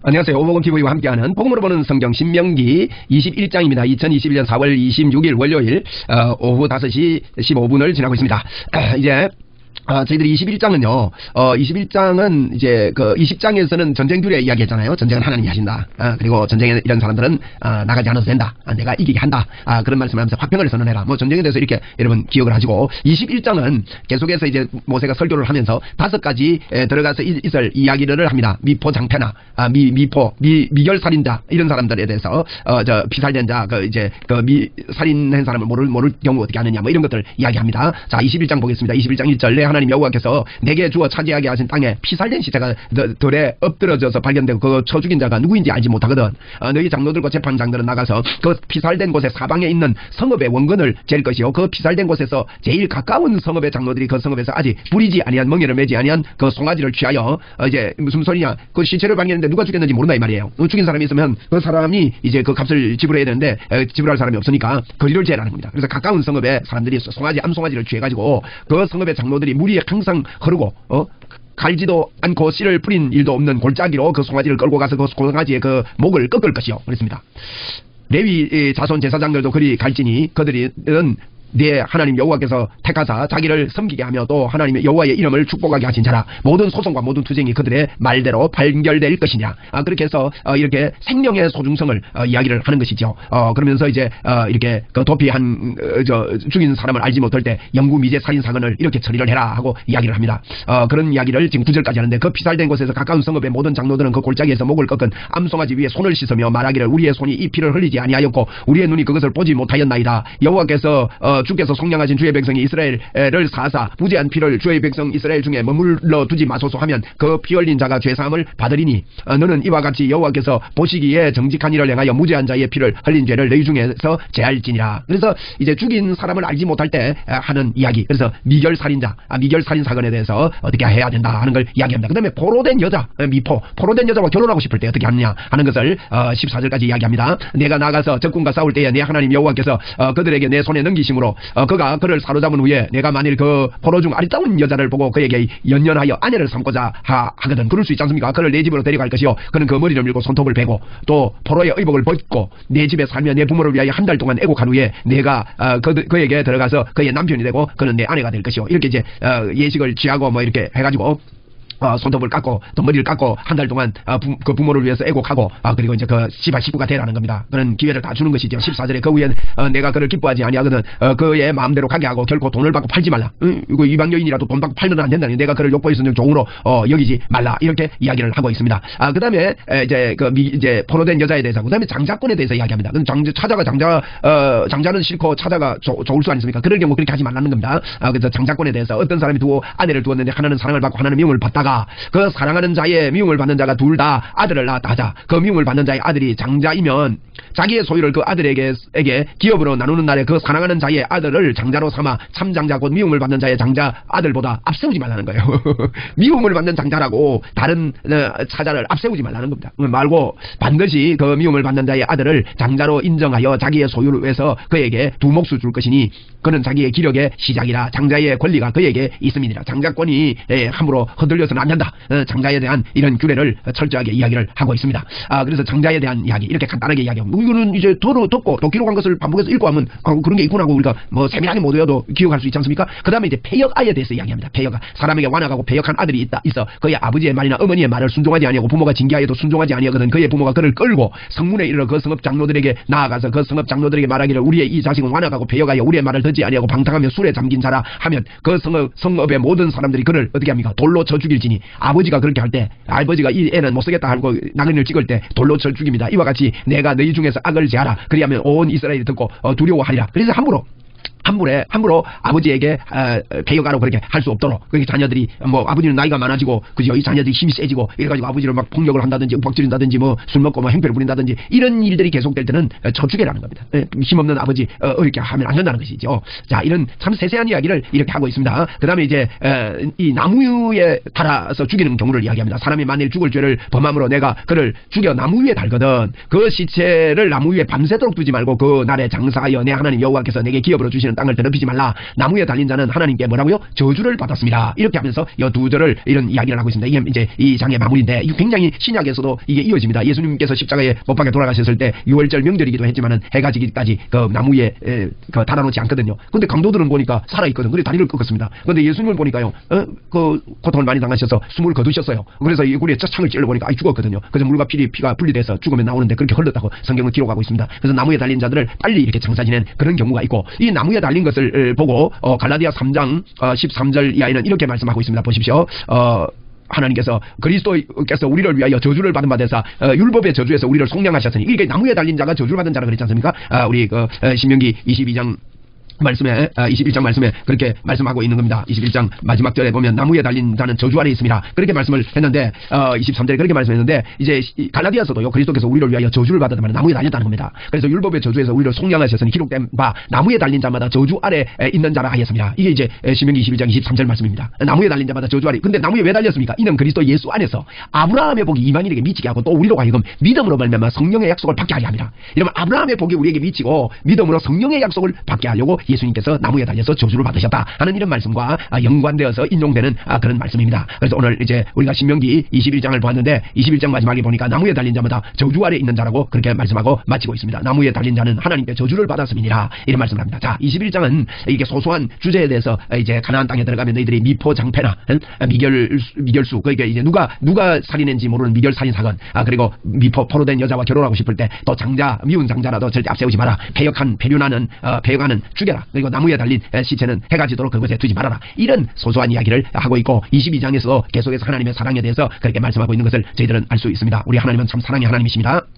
안녕하세요. 오복음TV와 함께하는 복음으로 보는 성경 신명기 21장입니다. 2021년 4월 26일 월요일 오후 5시 15분을 지나고 있습니다. 이제 저희들이 21장은요, 21장은 이제 그 20장에서는 전쟁 규례 이야기했잖아요. 전쟁은 하나님이 하신다. 그리고 전쟁에 이런 사람들은 나가지 않아도 된다. 내가 이기게 한다. 그런 말씀을 하면서 화평을 선언해라. 뭐 전쟁에 대해서 이렇게 여러분 기억을 하시고, 21장은 계속해서 이제 모세가 설교를 하면서 5가지 들어가서 있을 이야기를 합니다. 미포 장패나 미결살인자 이런 사람들에 대해서 저 피살된 자 살인한 사람을 모를 경우 어떻게 하느냐 뭐 이런 것들 이야기합니다. 자, 21장 보겠습니다. 21장 1절 하나님 여호와께서 내게 주어 차지하게 하신 땅에 피살된 시체가 들에 엎드러져서 발견되고 그 쳐 죽인 자가 누구인지 알지 못하거든. 너희 장로들과 재판장들은 나가서 그 피살된 곳에 사방에 있는 성읍의 원근을 잴 것이요, 그 피살된 곳에서 제일 가까운 성읍의 장로들이 그 성읍에서 아직 부리지 아니한 멍에를 매지 아니한 그 송아지를 취하여 이제 무슨 소리냐, 그 시체를 발견했는데 누가 죽였는지 모른다 이 말이에요. 죽인 사람이 있으면 그 사람이 이제 그 값을 지불해야 되는데 지불할 사람이 없으니까 거리를 재라는 겁니다. 그래서 가까운 성읍의 사람들이 암송아지를 취해가지고 그 성읍의 장로들이 물이 항상 흐르고 갈지도 않고 씨를 뿌린 일도 없는 골짜기로 그 송아지를 끌고 가서 그 송아지의 그 목을 꺾을 것이요 그랬습니다. 레위 자손 제사장들도 그리 갈지니 그들은 네 하나님 여호와께서 택하사 자기를 섬기게 하며 또 하나님의 여호와의 이름을 축복하게 하신 자라. 모든 소송과 모든 투쟁이 그들의 말대로 판결될 것이냐. 그렇게 해서 이렇게 생명의 소중성을 이야기를 하는 것이죠. 그러면서 이제 이렇게 그 도피한 죽인 사람을 알지 못할 때 영구 미제 살인 사건을 이렇게 처리를 해라 하고 이야기를 합니다. 그런 이야기를 지금 9절까지 하는데, 그 피살된 곳에서 가까운 성읍의 모든 장로들은 그 골짜기에서 목을 꺾은 암송아지 위에 손을 씻으며 말하기를 우리의 손이 이 피를 흘리지 아니하였고 우리의 눈이 그것을 보지 못하였나이다. 여호와께서 주께서 속량하신 주의 백성이 이스라엘을 사사 부재한 피를 주의 백성 이스라엘 중에 머물러 두지 마소서 하면 그 피 흘린 자가 죄사함을 받으리니 너는 이와 같이 여호와께서 보시기에 정직한 일을 행하여 무죄한 자의 피를 흘린 죄를 너희 중에서 제할지니라. 그래서 이제 죽인 사람을 알지 못할 때 하는 이야기, 그래서 미결살인자, 미결살인 사건에 대해서 어떻게 해야 된다 하는 걸 이야기합니다. 그 다음에 포로된 여자, 포로된 여자와 결혼하고 싶을 때 어떻게 하느냐 하는 것을 14절까지 이야기합니다. 내가 나가서 적군과 싸울 때에 내 하나님 여호와께서 그들에게 내 손에 넘기심으로 그가 그를 사로잡은 후에 내가 만일 그 포로 중 아리따운 여자를 보고 그에게 연연하여 아내를 삼고자 하거든. 그럴 수 있지 않습니까? 그를 내 집으로 데려갈 것이요, 그는 그 머리를 밀고 손톱을 베고 또 포로의 의복을 벗고 내 집에 살며 내 부모를 위하여 한 달 동안 애곡한 후에 내가 그에게 들어가서 그의 남편이 되고 그는 내 아내가 될 것이요. 이렇게 이제 예식을 취하고 뭐 이렇게 해가지고 손톱을 깎고 또 머리를 깎고 한 달 동안 그 부모를 위해서 애곡하고 그리고 이제 그 집안 식구가 되라는 겁니다. 그런 기회를 다 주는 것이죠. 14절에 그 후에 내가 그를 기뻐하지 아니하거든. 그의 마음대로 가게 하고 결코 돈을 받고 팔지 말라. 이거 이방 여인이라도 돈 받고 팔면 안 된다니. 내가 그를 욕보에서는 종으로 여기지 말라. 이렇게 이야기를 하고 있습니다. 그다음에 이제 포로된 여자에 대해서, 그다음에 장자권에 대해서 이야기합니다. 장자는 싫고 차자가 좋을 수 아니습니까? 그럴 경우 그렇게 하지 말라는 겁니다. 그래서 장자권에 대해서 어떤 사람이 아내를 두었는데 하나는 사랑을 받고 하나는 미움을 받다가 그 사랑하는 자의 미움을 받는 자가 둘 다 아들을 낳았다 하자. 그 미움을 받는 자의 아들이 장자이면 자기의 소유를 그 아들에게 기업으로 나누는 날에 그 사랑하는 자의 아들을 장자로 삼아 참장자 곧 미움을 받는 자의 장자 아들보다 앞세우지 말라는 거예요. 미움을 받는 장자라고 다른 차자를 앞세우지 말라는 겁니다. 말고 반드시 그 미움을 받는 자의 아들을 장자로 인정하여 자기의 소유를 위해서 그에게 두 몫을 줄 것이니 그는 자기의 기력의 시작이라 장자의 권리가 그에게 있음이니라. 장자권이 함부로 흔들려서는 안 된다. 장자에 대한 이런 규례를 철저하게 이야기를 하고 있습니다. 그래서 장자에 대한 이야기 이렇게 간단하게 이야기하고, 이거는 이제 듣고 또 기록한 것을 반복해서 읽고 하면 그런 게 있구나 하고 우리가 뭐 세밀하게 못 외워도 기억할 수 있지 않습니까? 그 다음에 이제 폐역아에 대해서 이야기합니다. 폐역아, 사람에게 완악하고 폐역한 아들이 있어 그의 아버지의 말이나 어머니의 말을 순종하지 아니하고 부모가 징계하여도 순종하지 아니하거든 그의 부모가 그를 끌고 성문에 이르러 그 성읍 장로들에게 나아가서 그 성읍 장로들에게 말하기를 우리의 이 자식은 완악하고 폐역하여 우리의 말을 듣지 아니하고 방탕하며 술에 잠긴 자라 하면 그 성읍의 모든 사람들이 그를 어떻게 합니까? 돌로 쳐 죽일지니. 아버지가 그렇게 할 때, 아버지가 이 애는 못쓰겠다 하고 나그네를 찍을 때 돌로 쳐 죽입니다. 이와 같이 내가 너희 중에서 악을 제하라. 그리하면 온 이스라엘이 듣고 두려워하리라. 그래서 함부로 아버지에게 배역하라고 그렇게 할 수 없도록, 그렇게 자녀들이 뭐 아버지는 나이가 많아지고 그죠, 이 자녀들이 힘이 세지고 이래가지고 아버지를 막 폭력을 한다든지 윽박지른다든지 뭐 술 먹고 뭐 행패를 부린다든지 이런 일들이 계속될 때는 저축해라는 겁니다. 힘없는 아버지 이렇게 하면 안 된다는 것이죠. 자, 이런 참 세세한 이야기를 이렇게 하고 있습니다. 그 다음에 이제 이 나무에 달아서 죽이는 경우를 이야기합니다. 사람이 만일 죽을 죄를 범함으로 내가 그를 죽여 나무 위에 달거든 그 시체를 나무 위에 밤새도록 두지 말고 그 날에 장사하여 내 하나님 여호와께서 내게 기업으로 주시는 있는 땅을 더럽히지 말라. 나무에 달린 자는 하나님께 뭐라고요? 저주를 받았습니다. 이렇게 하면서 이 두 절을 이런 이야기를 하고 있습니다. 이게 이제 이 장의 마무리인데 이게 굉장히 신약에서도 이게 이어집니다. 예수님께서 십자가에 못 박혀 돌아가셨을 때 6월절 명절이기도 했지만은 해가 지기까지 그 나무에 그 달아놓지 않거든요. 근데 강도들은 보니까 살아있거든. 근데 다리를 꺾었습니다. 근데 예수님을 보니까요, 그 고통을 많이 당하셔서 숨을 거두셨어요. 그래서 이 우리의 창을 찔러 보니까 아이 죽었거든요. 그래서 물과 피가 분리돼서 죽으면 나오는데 그렇게 흘렀다고 성경은 기록하고 있습니다. 그래서 나무에 달린 자들을 빨리 이렇게 장사 지낸 그런 경우가 있고, 이 나무에 달린 것을 보고 갈라디아 3장 13절 이하에는 이렇게 말씀하고 있습니다. 보십시오. 하나님께서 그리스도께서 우리를 위하여 저주를 받은 바 되사 율법의 저주에서 우리를 속량하셨으니, 이게 나무에 달린 자가 저주를 받은 자라 그랬지 않습니까? 우리 신명기 22장 말씀에 21장 말씀에 그렇게 말씀하고 있는 겁니다. 21장 마지막 절에 보면 나무에 달린 자는 저주 아래 있습니다. 그렇게 말씀을 했는데 23절에 그렇게 말씀했는데, 이제 갈라디아서도요, 그리스도께서 우리를 위하여 저주를 받았다면 나무에 달렸다는 겁니다. 그래서 율법의 저주에서 우리를 속량하셨으니 기록된 바 나무에 달린 자마다 저주 아래 있는 자라 하였습니다. 이게 이제 신명기 21장 23절 말씀입니다. 나무에 달린 자마다 저주 아래. 근데 나무에 왜 달렸습니까? 이는 그리스도 예수 안에서 아브라함의 복이 이방인에게 미치게 하고 또 우리로 하여금 믿음으로 말미암아 성령의 약속을 받게 하게 합니다. 이러면 아브라함의 복이 우리에게 미치고 믿음으로 성령의 약속을 받게 하려고 예수님께서 나무에 달려서 저주를 받으셨다 하는 이런 말씀과 연관되어서 인용되는 그런 말씀입니다. 그래서 오늘 이제 우리가 신명기 21장을 보았는데 21장 마지막에 보니까 나무에 달린 자마다 저주 아래 있는 자라고 그렇게 말씀하고 마치고 있습니다. 나무에 달린 자는 하나님께 저주를 받았음이니라 이런 말씀을 합니다. 자, 21장은 이게 소소한 주제에 대해서 이제 가나안 땅에 들어가면 너희들이 미포장패나 미결수, 그러니까 이제 누가 살인했는지 모르는 미결 살인 사건, 그리고 포로된 여자와 결혼하고 싶을 때 또 미운 장자라도 절대 앞세우지 마라. 배륜하는 죽여라. 그리고 나무에 달린 시체는 해가 지도록 그것에 두지 말아라. 이런 소소한 이야기를 하고 있고, 22장에서도 계속해서 하나님의 사랑에 대해서 그렇게 말씀하고 있는 것을 저희들은 알 수 있습니다. 우리 하나님은 참 사랑의 하나님이십니다.